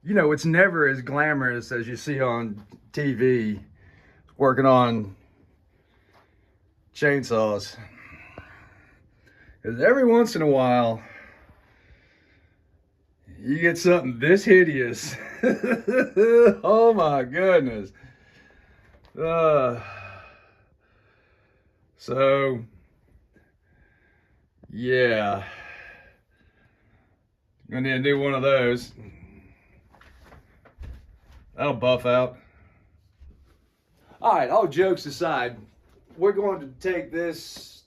You know, it's never as glamorous as you see on TV working on chainsaws. Because every once in a while, you get something this hideous. Oh my goodness. Uh, so, yeah. I'm gonna do one of those. That'll buff out. All right, all jokes aside, we're going to take this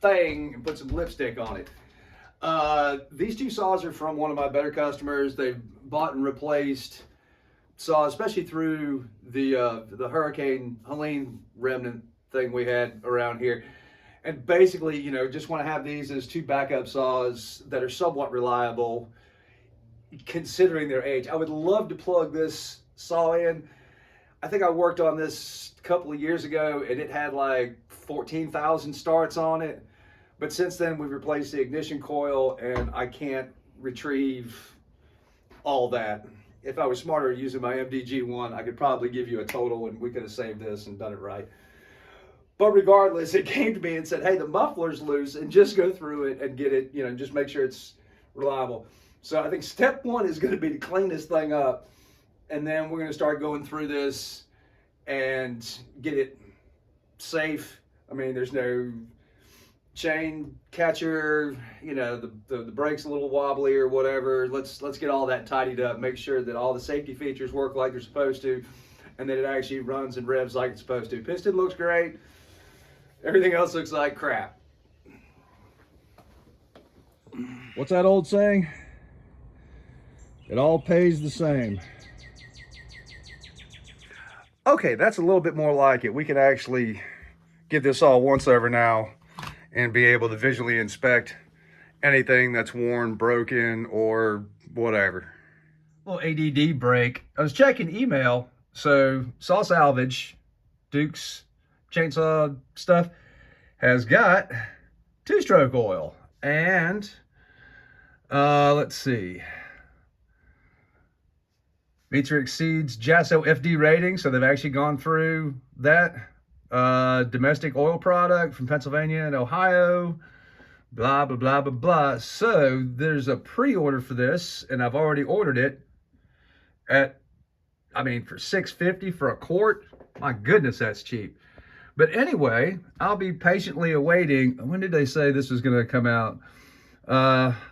thing and put some lipstick on it. These two saws are from one of my better customers. They've bought and replaced saws, especially through the Hurricane Helene remnant thing we had around here. And basically, you know, just want to have these as two backup saws that are somewhat reliable considering their age. I would love to plug this saw in. I think I worked on this a couple of years ago and it had like 14,000 starts on it. But since then we've replaced the ignition coil and I can't retrieve all that. If I was smarter using my MDG1, I could probably give you a total and we could have saved this and done it right. But regardless, it came to me and said, hey, the muffler's loose, and just go through it and get it, you know, just make sure it's reliable. So I think step one is going to be to clean this thing up. And then we're going to start going through this and get it safe. I mean, there's no chain catcher, you know, the brake's a little wobbly or whatever. Let's get all that tidied up, make sure that all the safety features work like they're supposed to, and that it actually runs and revs like it's supposed to. Piston looks great. Everything else looks like crap. What's that old saying? It all pays the same. Okay, that's a little bit more like it. We can actually give this all once over now and be able to visually inspect anything that's worn, broken, or whatever. Little ADD break. I was checking email, so Saw Salvage, Duke's chainsaw stuff, has got two-stroke oil. And, let's see. Meets or exceeds JASO FD rating, so they've actually gone through that. Domestic oil product from Pennsylvania and Ohio, blah, blah, blah, blah, blah. So there's a pre-order for this, and I've already ordered it at, I mean, for $6.50 for a quart. My goodness, that's cheap. But anyway, I'll be patiently awaiting. When did they say this was going to come out?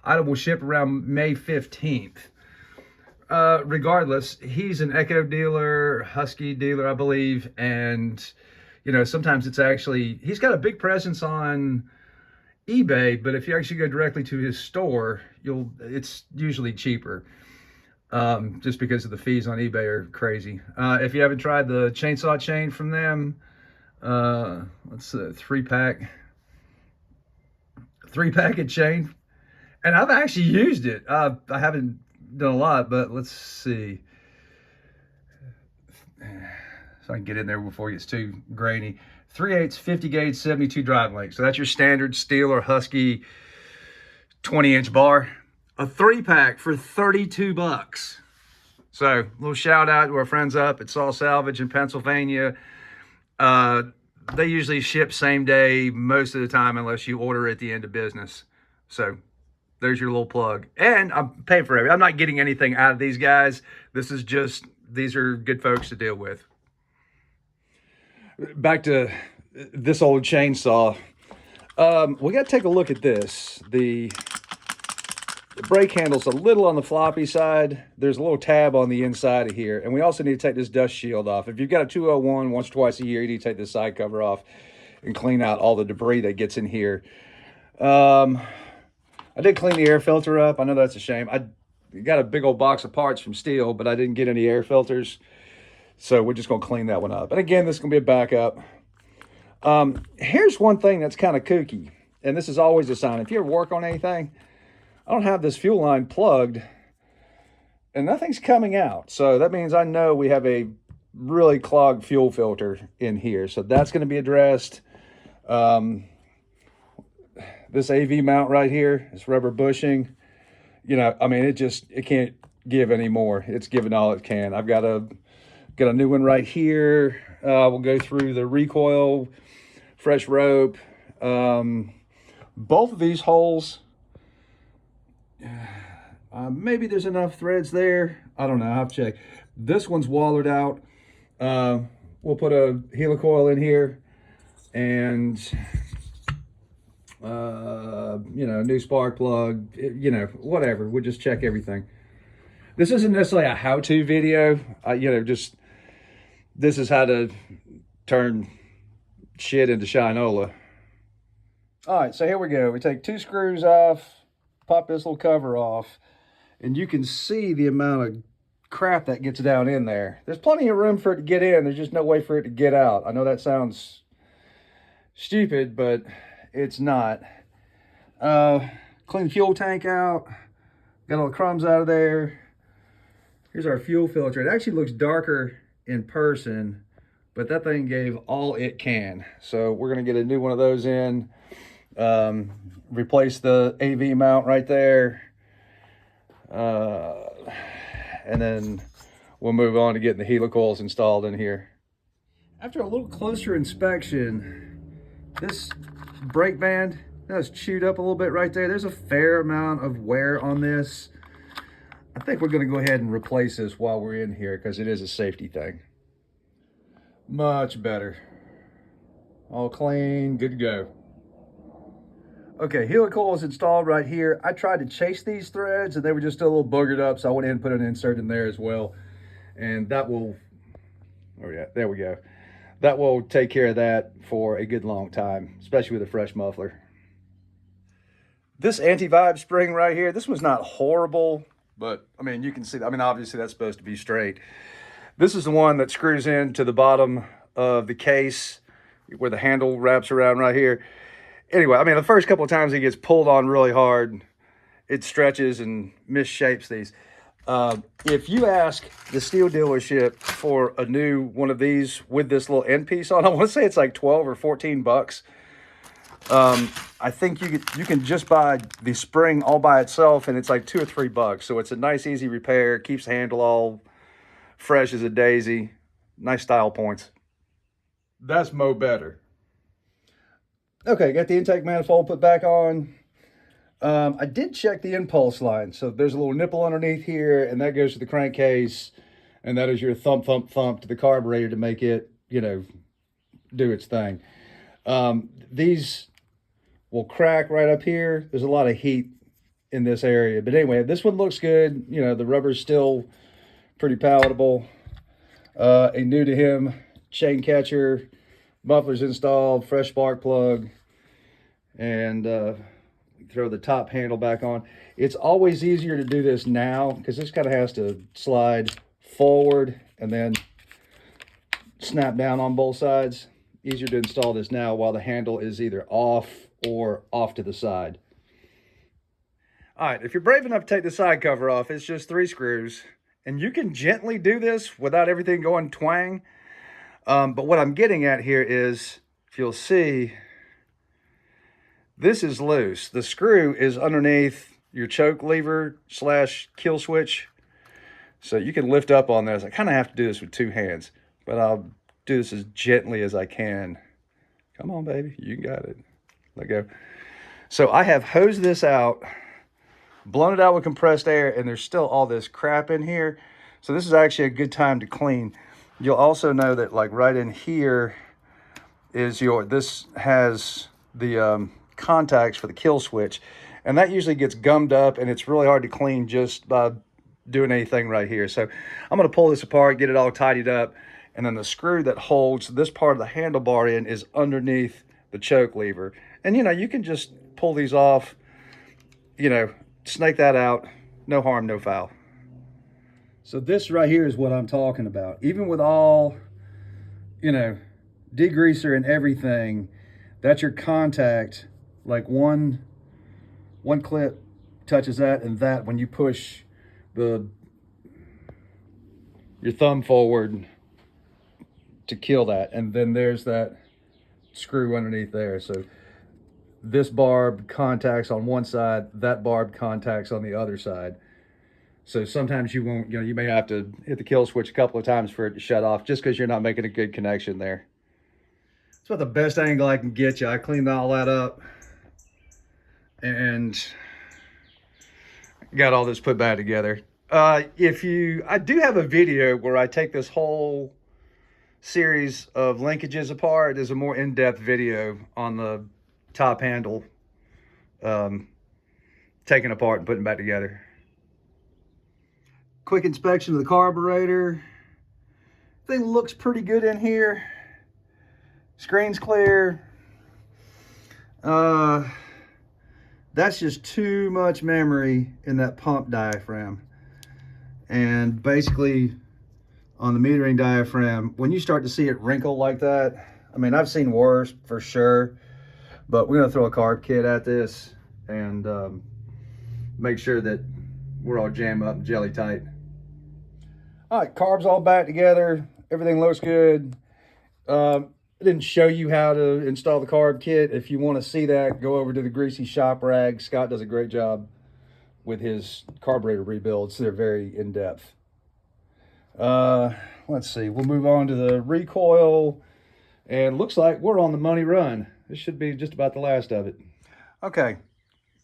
Item will ship around May 15th. Regardless, he's an Echo dealer, Husky dealer, I believe, and you know, sometimes it's actually, he's got a big presence on eBay, but if you actually go directly to his store, it's usually cheaper, just because of the fees on eBay are crazy. If you haven't tried the chainsaw chain from them, what's the three-packet chain, and I've actually used it. I haven't done a lot, but let's see. So I can get in there before it gets too grainy. 3/8 50 gauge 72 drive length. So that's your standard steel or Husky 20-inch bar. A 3-pack for $32. So a little shout out to our friends up at Saw Salvage in Pennsylvania. They usually ship same day most of the time unless you order at the end of business. So there's your little plug. And I'm paying for it. I'm not getting anything out of these guys. This is just, these are good folks to deal with. Back to this old chainsaw. We got to take a look at this. The brake handle's a little on the floppy side. There's a little tab on the inside of here. And we also need to take this dust shield off. If you've got a 201 once or twice a year, you need to take this side cover off and clean out all the debris that gets in here. I did clean the air filter up. I know that's a shame. I got a big old box of parts from Steel, but I didn't get any air filters. So we're just going to clean that one up. And again, this is going to be a backup. Here's one thing that's kind of kooky. And this is always a sign. If you ever work on anything, I don't have this fuel line plugged. And nothing's coming out. So that means I know we have a really clogged fuel filter in here. So that's going to be addressed. This AV mount right here, this rubber bushing. You know, I mean, it can't give anymore. It's given all it can. I've got a new one right here. We'll go through the recoil, fresh rope. Both of these holes, maybe there's enough threads there. I don't know. I'll have to check. This one's wallered out. We'll put a helicoil in here and you know, new spark plug, you know, whatever. We'll just check everything. This isn't necessarily a how-to video. You know, just this is how to turn shit into shinola. All right, so here we go. We take 2 screws off, pop this little cover off, and you can see the amount of crap that gets down in there. There's plenty of room for it to get in. There's just no way for it to get out. I know that sounds stupid, but it's not. Clean the fuel tank out. Got all the crumbs out of there. Here's our fuel filter. It actually looks darker in person, but that thing gave all it can. So we're gonna get a new one of those in. Replace the AV mount right there. And then we'll move on to getting the helicoils installed in here. After a little closer inspection, this brake band that's chewed up a little bit right there. There's a fair amount of wear on this. I think we're going to go ahead and replace this while we're in here because it is a safety thing. Much better. All clean, good to go. Okay, helicoil is installed right here. I tried to chase these threads and they were just a little boogered up, so I went ahead and put an insert in there as well. And that will, oh yeah, there we go. That will take care of that for a good long time, especially with a fresh muffler. This anti-vibe spring right here, this was not horrible, but I mean, you can see, I mean, obviously that's supposed to be straight. This is the one that screws into the bottom of the case where the handle wraps around right here. Anyway, I mean, the first couple of times it gets pulled on really hard, it stretches and misshapes these. If you ask the steel dealership for a new one of these with this little end piece on, I want to say it's like 12 or 14 bucks. I think you can just buy the spring all by itself and it's like 2 or 3 bucks. So it's a nice, easy repair, keeps the handle all fresh as a daisy. Nice style points. That's mo better. Okay, got the intake manifold put back on. I did check the impulse line. So there's a little nipple underneath here, and that goes to the crankcase, and that is your thump, thump, thump to the carburetor to make it, you know, do its thing. These will crack right up here. There's a lot of heat in this area. But anyway, this one looks good. You know, the rubber's still pretty palatable. A new to him chain catcher. Muffler's installed, fresh spark plug, and throw the top handle back on. It's always easier to do this now because this kind of has to slide forward and then snap down on both sides. Easier to install this now while the handle is either off or off to the side. All right, if you're brave enough to take the side cover off, it's just 3 screws, and you can gently do this without everything going twang. But what I'm getting at here is, if you'll see, this is loose. The screw is underneath your choke lever / kill switch. So you can lift up on this. I kind of have to do this with 2 hands, but I'll do this as gently as I can. Come on, baby, you got it. Let go. So I have hosed this out, blown it out with compressed air, and there's still all this crap in here. So this is actually a good time to clean. You'll also know that like right in here is this has the contacts for the kill switch, and that usually gets gummed up and it's really hard to clean just by doing anything right here. So I'm going to pull this apart, get it all tidied up, and then the screw that holds this part of the handlebar in is underneath the choke lever. And you know, you can just pull these off, you know, snake that out, no harm, no foul. So this right here is what I'm talking about. Even with all, you know, degreaser and everything, that's your contact. Like one clip touches that, and that when you push your thumb forward to kill that, and then there's that screw underneath there. So this barb contacts on one side, that barb contacts on the other side. So sometimes you won't, you may have to hit the kill switch a couple of times for it to shut off just because you're not making a good connection there. It's about the best angle I can get you. I cleaned all that up and got all this put back together. I do have a video where I take this whole series of linkages apart. There's a more in-depth video on the top handle, taken apart and putting back together. Quick inspection of the carburetor. Thing looks pretty good in here. Screen's clear. That's just too much memory in that pump diaphragm. And basically on the metering diaphragm, when you start to see it wrinkle like that, I mean, I've seen worse for sure, but we're gonna throw a carb kit at this and make sure that we're all jammed up and jelly tight. All right, carbs all back together. Everything looks good. I didn't show you how to install the carb kit. If you want to see that, go over to the Greasy Shop Rag. Scott does a great job with his carburetor rebuilds. They're very in-depth. Let's see. We'll move on to the recoil. And looks like we're on the money run. This should be just about the last of it. Okay,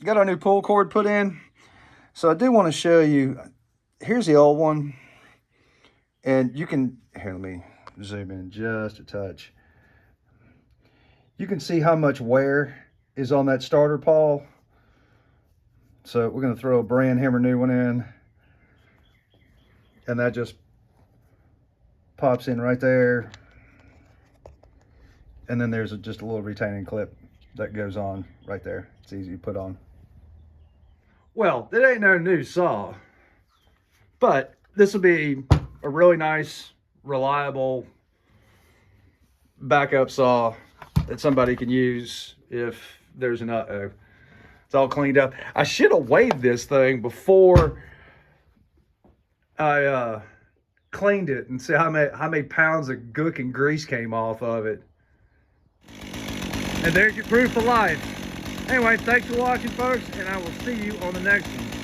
got our new pull cord put in. So I do want to show you, here's the old one. And you can, here, let me zoom in just a touch. You can see how much wear is on that starter pawl. So we're going to throw a brand hammer new one in. And that just pops in right there. And then there's just a little retaining clip that goes on right there. It's easy to put on. Well, it ain't no new saw, but this will be a really nice, reliable backup saw that somebody can use if there's an uh-oh. It's all cleaned up. I should have weighed this thing before I cleaned it and see how many pounds of gook and grease came off of it. And there's your proof of life. Anyway, thanks for watching, folks, and I will see you on the next one.